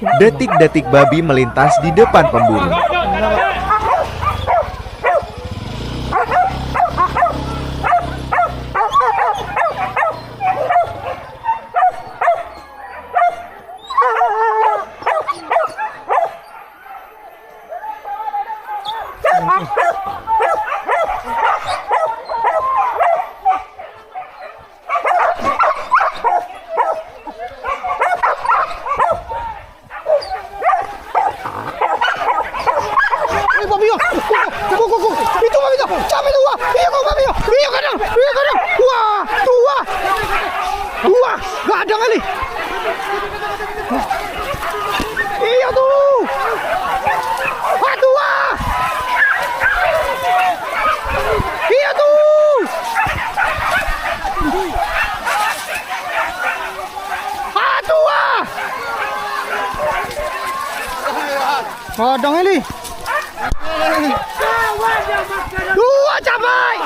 Detik-detik babi melintas di depan pemburu. Itu babi itu, capek tuh, iya kok babi, iya kadang, wah, gak ada kali, iya tuh, tua, iya tuh, tua, kadang ini. Dua cabai.